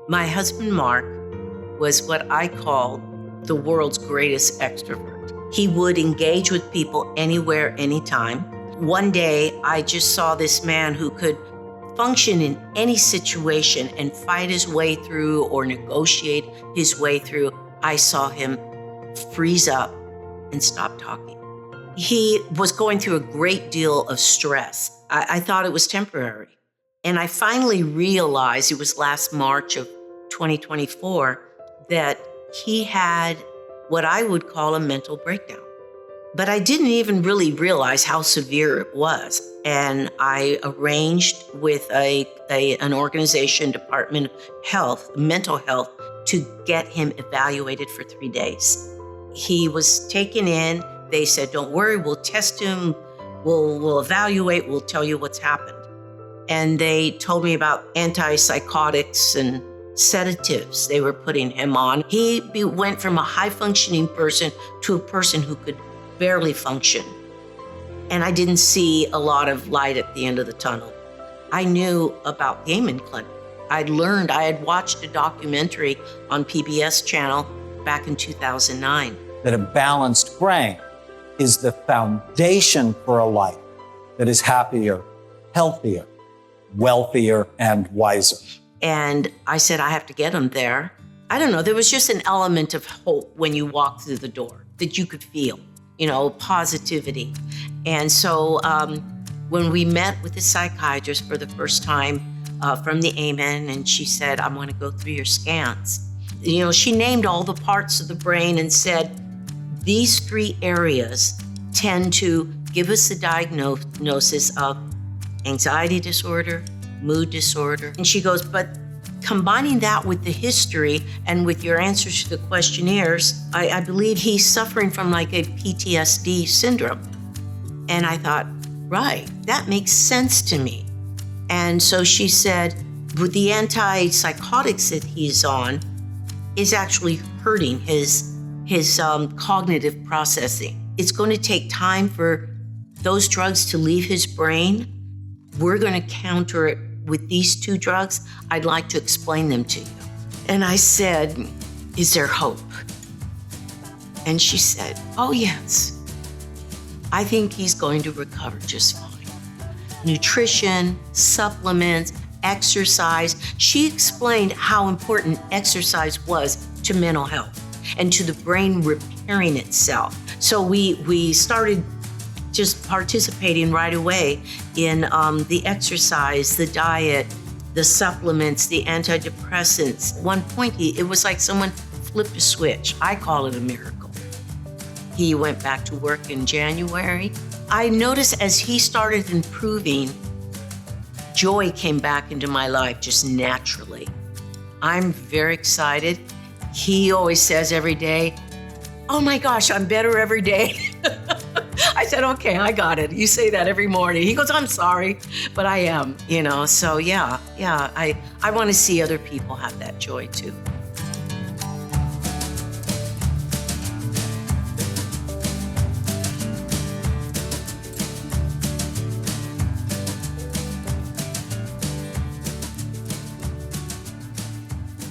My husband, Mark, was what I call the world's greatest extrovert. He would engage with people anywhere, anytime. One day, I just saw this man who could function in any situation and fight his way through or negotiate his way through. I saw him freeze up and stop talking. He was going through a great deal of stress. I thought it was temporary. And I finally realized, it was last March of 2024, that he had what I would call a mental breakdown. But I didn't even really realize how severe it was. And I arranged with an organization, Department of Health, Mental Health, to get him evaluated for 3 days. He was taken in. They said, don't worry, we'll test him, we'll evaluate, we'll tell you what's happened. And they told me about antipsychotics and sedatives they were putting him on. He went from a high-functioning person to a person who could barely function. And I didn't see a lot of light at the end of the tunnel. I knew about the Amen Clinic. I had watched a documentary on PBS channel back in 2009. That a balanced brain is the foundation for a life that is happier, healthier, wealthier, and wiser. And I said, I have to get him there. I don't know, there was just an element of hope when you walked through the door that you could feel, positivity. And so when we met with the psychiatrist for the first time from the Amen, and she said, I want to go through your scans. She named all the parts of the brain and said, these 3 areas tend to give us a diagnosis of anxiety disorder, mood disorder. And she goes, but combining that with the history and with your answers to the questionnaires, I believe he's suffering from like a PTSD syndrome. And I thought, right, that makes sense to me. And so she said, with the antipsychotics that he's on is actually hurting his cognitive processing. It's going to take time for those drugs to leave his brain. We're going to counter it with these 2 drugs. I'd like to explain them to you. And I said, is there hope? And she said, oh yes. I think he's going to recover just fine. Nutrition, supplements, exercise. She explained how important exercise was to mental health and to the brain repairing itself. So we started just participating right away in the exercise, the diet, the supplements, the antidepressants. At one point, it was like someone flipped a switch. I call it a miracle. He went back to work in January. I noticed as he started improving, joy came back into my life just naturally. I'm very excited. He always says every day, oh my gosh, I'm better every day. I said, okay, I got it. You say that every morning. He goes, I'm sorry, but I am, So yeah, I want to see other people have that joy too.